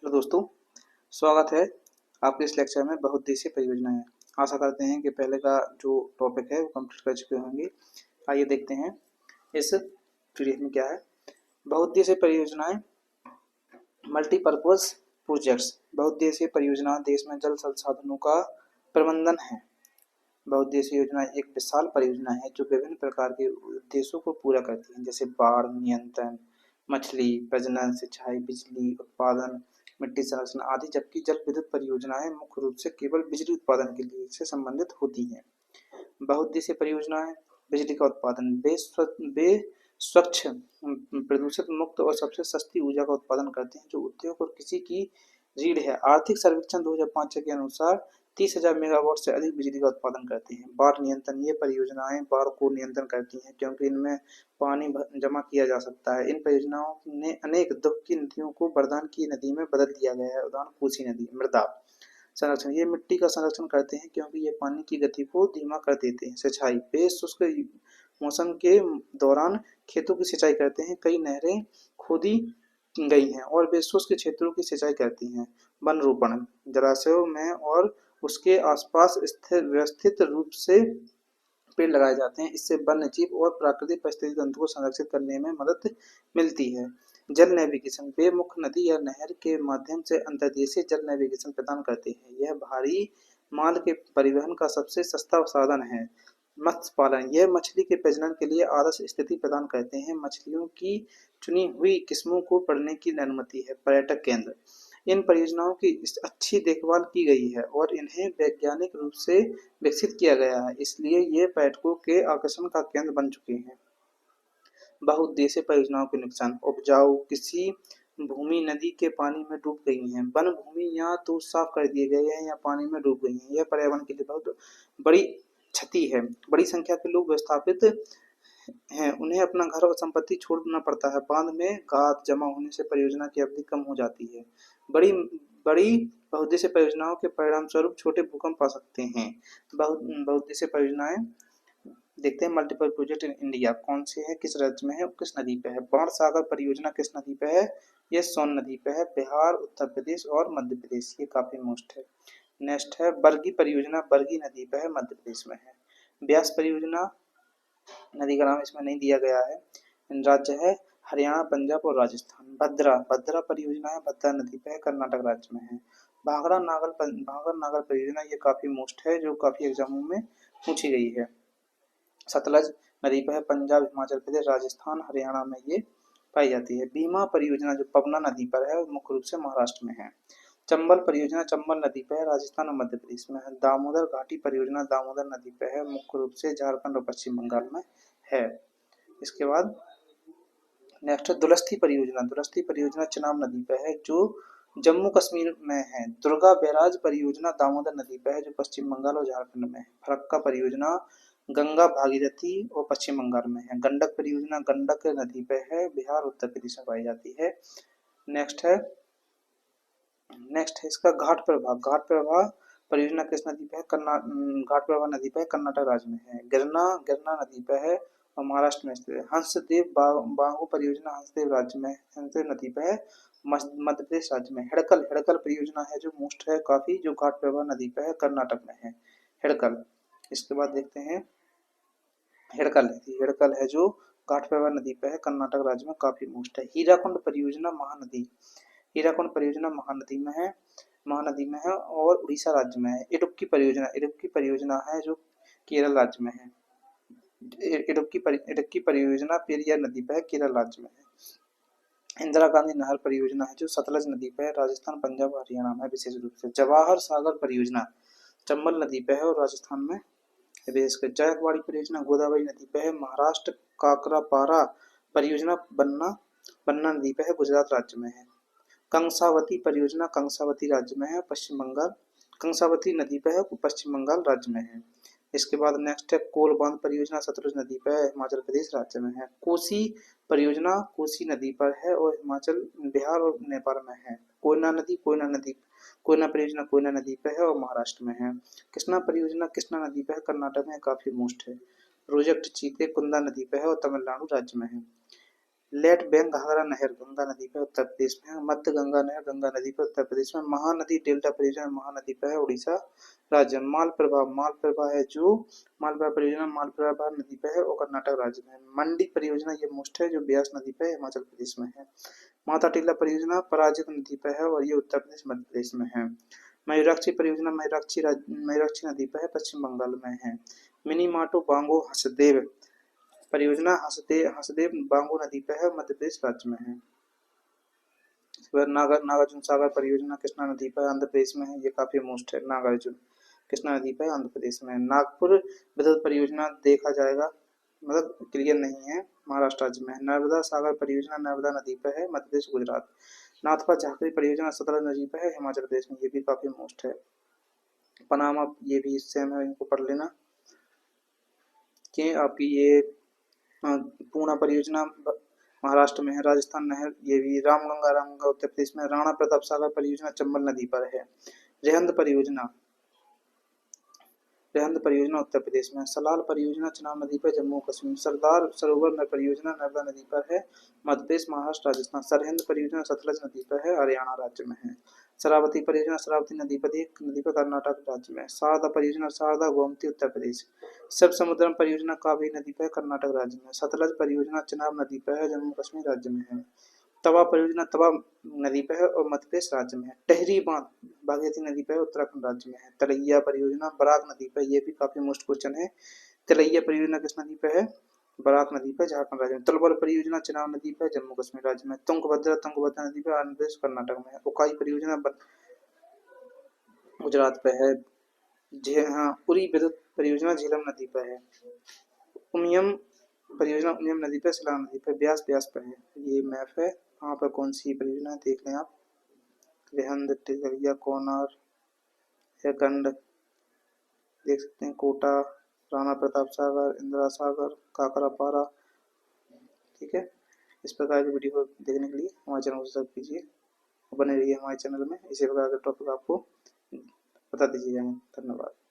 Hello दोस्तों, स्वागत है आपके इस लेक्चर में बहुउद्देशीय परियोजनाएं। आशा करते हैं कि पहले का जो टॉपिक है वो कंप्लीट कर चुके होंगे। आइए देखते हैं इस पीडीएफ में क्या है। बहुउद्देशीय परियोजनाएं, मल्टीपर्पज प्रोजेक्ट्स। बहुउद्देशीय परियोजना देश में जल संसाधनों का प्रबंधन है। बहुउद्देशीय योजना एक विशाल परियोजना है जो विभिन्न प्रकार के उद्देश्यों को पूरा करती है, जैसे बाढ़ नियंत्रण, मछली प्रजनन, सिंचाई, बिजली उत्पादन, मिट्टी संरक्षण आदि। जबकि जल विद्युत परियोजनाएं मुख्य रूप से केवल बिजली उत्पादन के लिए से संबंधित होती हैं। बहुउद्देशीय परियोजनाएं बिजली का उत्पादन, वे स्वच्छ, प्रदूषित मुक्त और सबसे सस्ती ऊर्जा का उत्पादन करते हैं जो उद्योग और किसी की रीढ़ है। आर्थिक सर्वेक्षण 2005 के अनुसार 30,000 मेगावाट से अधिक बिजली का उत्पादन करती हैं। बाढ़ नियंत्रण, ये परियोजनाएं बाढ़ को नियंत्रण करती हैं क्योंकि इनमें पानी जमा किया जा सकता है। इन परियोजनाओं ने अनेक दुख की नदियों को वरदान की नदी में बदल दिया गया है। उदाहरण कोसी नदी। मृदा संरक्षण, ये मिट्टी का संरक्षण करते हैं क्योंकि ये पानी की गति को धीमा कर देते हैं। सिंचाई, वे शुष्क मौसम के दौरान खेतों की सिंचाई करते हैं। कई नहरें खोदी गई हैं और वे शुष्क क्षेत्रों की सिंचाई करती हैं। वन रोपण, जलाशयों में और उसके आसपास स्थिर व्यवस्थित रूप से पेड़ लगाए जाते हैं। इससे वन्य जीव और प्राकृतिक परिस्थिति तंत्र को संरक्षित करने में मदद मिलती है। जल नेविगेशन, वे मुख्य नदी या नहर के माध्यम से अंतर्देशीय जल नेविगेशन प्रदान करते हैं। यह भारी माल के परिवहन का सबसे सस्ता साधन है। मत्स्य पालन, यह मछली के प्रजनन के लिए आदर्श स्थिति प्रदान करते हैं। मछलियों की चुनी हुई किस्मों को पढ़ने की अनुमति है। पर्यटक केंद्र, इन परियोजनाओं की अच्छी देखभाल की गई है और इन्हें वैज्ञानिक रूप से विकसित किया गया है, इसलिए ये पर्यटकों के आकर्षण का केंद्र बन चुके हैं। बहुउद्देशीय परियोजनाओं के नुकसान, उपजाऊ, किसी भूमि नदी के पानी में डूब गई है। वन भूमि या तो साफ कर दिए गए हैं या पानी में डूब गई है। यह पर्यावरण के लिए बहुत बड़ी क्षति है। बड़ी संख्या के लोग विस्थापित हैं, उन्हें अपना घर और संपत्ति छोड़ना पड़ता है। बांध में गाद जमा होने से परियोजना की अवधि कम हो जाती है। बड़ी बड़ी बहुउद्देशीय परियोजनाओं के परिणाम स्वरूप छोटे भूकंप आ सकते हैं। बहुउद्देशीय परियोजनाएं देखते हैं। मल्टीपल प्रोजेक्ट इन इंडिया कौन से है, किस राज्य में है, किस नदी पे है। बाण सागर परियोजना किस नदी पे है, ये सोन नदी पे है। बिहार, उत्तर प्रदेश और मध्य प्रदेश, ये काफी मोस्ट है। नेक्स्ट है बरगी परियोजना, बरगी नदी पे है, मध्य प्रदेश में है। ब्यास परियोजना, नदी का नाम इसमें नहीं दिया गया है। राज्य है हरियाणा, पंजाब और राजस्थान। भद्रा, भद्रा परियोजना है, भद्रा नदी पे है, कर्नाटक राज्य में है। भाखड़ा नागर परियोजना, ये काफी मोस्ट है जो काफी एग्जामों में पूछी गई है। सतलज नदी पर है, पंजाब, हिमाचल प्रदेश, राजस्थान, हरियाणा में ये पाई जाती है। भीमा परियोजना जो पवना नदी पर है, मुख्य रूप से महाराष्ट्र में है। चंबल परियोजना चंबल नदी पर है, राजस्थान और मध्य प्रदेश में है। दामोदर घाटी परियोजना दामोदर नदी पर है, मुख्य रूप से झारखंड और पश्चिम बंगाल में है। इसके बाद नेक्स्ट है दुलस्ती परियोजना। दुलस्ती परियोजना चिनाब नदी पर है जो जम्मू कश्मीर में है। दुर्गा बैराज परियोजना दामोदर नदी पर है जो पश्चिम बंगाल और झारखंड में है। फरक्का परियोजना गंगा भागीरथी और पश्चिम बंगाल में है। गंडक परियोजना गंडक नदी पर है, बिहार उत्तर प्रदेश में पाई जाती है। नेक्स्ट है इसका घाट प्रवाह। घाट प्रवाह परियोजना किस नदी पे है, घाट प्रवाह नदी पे है, कर्नाटक राज्य में है। गिरना गिरना नदी पे है और महाराष्ट्र में स्थित है। हंसदेव बांगो परियोजना हंसदेव राज्य में, हंसदेव नदी पे है, मध्य प्रदेश राज्य में। हिड़कल हिड़कल परियोजना है जो मोस्ट है काफी, जो घाट प्रवाह नदी पे है, कर्नाटक में है हिड़कल। इसके बाद देखते हैं हिड़कल है जो घाट प्रवाह नदी पे है, कर्नाटक राज्य में काफी मोस्ट है। हीराकुंड परियोजना महानदी, हीराकुंड परियोजना महानदी में है और उड़ीसा राज्य में है। इडुक्की परियोजना है जो केरल राज्य में है। इडुक्की परियोजना पेरियार नदी पर है, केरल राज्य में है। इंदिरा गांधी नहर परियोजना है जो सतलज नदी पर है, राजस्थान, पंजाब और हरियाणा में विशेष रूप से। जवाहर सागर परियोजना चंबल नदी पर है और राजस्थान में। जायकवाड़ी परियोजना गोदावरी नदी पर है, महाराष्ट्र। काकरापारा परियोजना बन्ना नदी पर है, गुजरात राज्य में है। कंसावती परियोजना कंसावती राज्य में है, पश्चिम बंगाल। कंसावती नदी पर है, पश्चिम बंगाल राज्य में है। इसके बाद नेक्स्ट है कोल बांध परियोजना सतलुज नदी पर है, हिमाचल प्रदेश राज्य में है। कोसी परियोजना कोसी नदी पर है और हिमाचल, बिहार और नेपाल में है। कोयना परियोजना कोयना नदी पर है और महाराष्ट्र में है। कृष्णा परियोजना कृष्णा नदी पर है, कर्नाटक में काफी मोस्ट है। प्रोजेक्ट चीते कुंदा नदी पर है और तमिलनाडु राज्य में है। लेट बैंक घाघरा नहर गंगा नदी पर उत्तर प्रदेश में है। मध्य गंगा नहर गंगा नदी पर उत्तर प्रदेश में। महानदी डेल्टा परियोजना महानदी पर है उड़ीसा राज्य। मालप्रभा है जो मालप्रभा परियोजना मालप्रभा नदी पर है और कर्नाटक राज्य में है। मंडी परियोजना ये मोस्ट है जो ब्यास नदी पर हिमाचल प्रदेश में है। माता टीला परियोजना पराजित नदी पर है और ये उत्तर प्रदेश मध्य प्रदेश में है। मयूराक्षी परियोजना मयूराक्षी नदी पर है पश्चिम बंगाल में है। मिनीमाटो बांगो हसदेव परियोजना हसदेव बांगो नदी पर है मध्य प्रदेश राज्य में है। नागार्जुन सागर परियोजना कृष्णा नदी पर आंध्र प्रदेश में है। ये काफी मोस्ट है। नागार्जुन कृष्णा नदी पर आंध्र प्रदेश में है। नागपुर विद्युत परियोजना देखा जाएगा मतलब क्लियर नहीं है महाराष्ट्र राज्य में है। नर्मदा सागर परियोजना नर्मदा नदी पर है मध्य प्रदेश गुजरात। नाथपा झाकरी परियोजना सतलज नदी पर है हिमाचल प्रदेश में। ये भी काफी मोस्ट है। पनामा ये भी सेम है, इनको पढ़ लेना कि आपकी ये पूर्णा परियोजना महाराष्ट्र में है। राजस्थान नहर ये भी रामगंगा उत्तर प्रदेश में। राणा प्रताप सागर परियोजना चंबल नदी पर है। रेहंद परियोजना उत्तर प्रदेश में। सलाल परियोजना चिनाब नदी पर जम्मू कश्मीर। सरदार सरोवर परियोजना नर्मदा नदी पर है मध्य प्रदेश महाराष्ट्र राजस्थान। सरहिंद परियोजना सतलज नदी पर है हरियाणा राज्य में है। शरावती परियोजना शरावती नदी पर कर्नाटक राज्य में। शारदा परियोजना शारदा गोमती उत्तर प्रदेश। शिव समुद्रम परियोजना कावेरी नदी पर कर्नाटक राज्य में। सतलज परियोजना चिनाब नदी पर है जम्मू कश्मीर राज्य में है। तवा परियोजना तवा नदी पर है और मध्य प्रदेश राज्य में है। टेहरी बांध बागमती नदी पर उत्तराखंड राज्य में है। तलैया परियोजना बराक नदी पर, यह भी काफी मोस्ट क्वेश्चन है। तलैया परियोजना किस नदी पर है? बराक नदी पर झारखंड राज्य में। तलवर परियोजना चिनाब नदी पर जम्मू कश्मीर राज्य में। तुंगभद्रा नदी पर आंध्र प्रदेश कर्नाटक में है। उकाई परियोजना गुजरात पे है। उरी विद्युत परियोजना झेलम नदी पर है। उमियम परियोजना उमियम नदी पर सिलान नदी पर। ब्यास पर है। ये मैप है, वहाँ पर कौन सी परियोजना देख लें आप। रेहंद टिकरिया कोनार गंड देख सकते हैं। कोटा राणा प्रताप सागर इंदिरा सागर काकरापारा। ठीक है, इस प्रकार की वीडियो देखने के लिए हमारे चैनल को सब्सक्राइब कीजिए, बने रहिए हमारे चैनल में। इसी प्रकार के टॉपिक आपको बता दीजिए जाएंगे। धन्यवाद।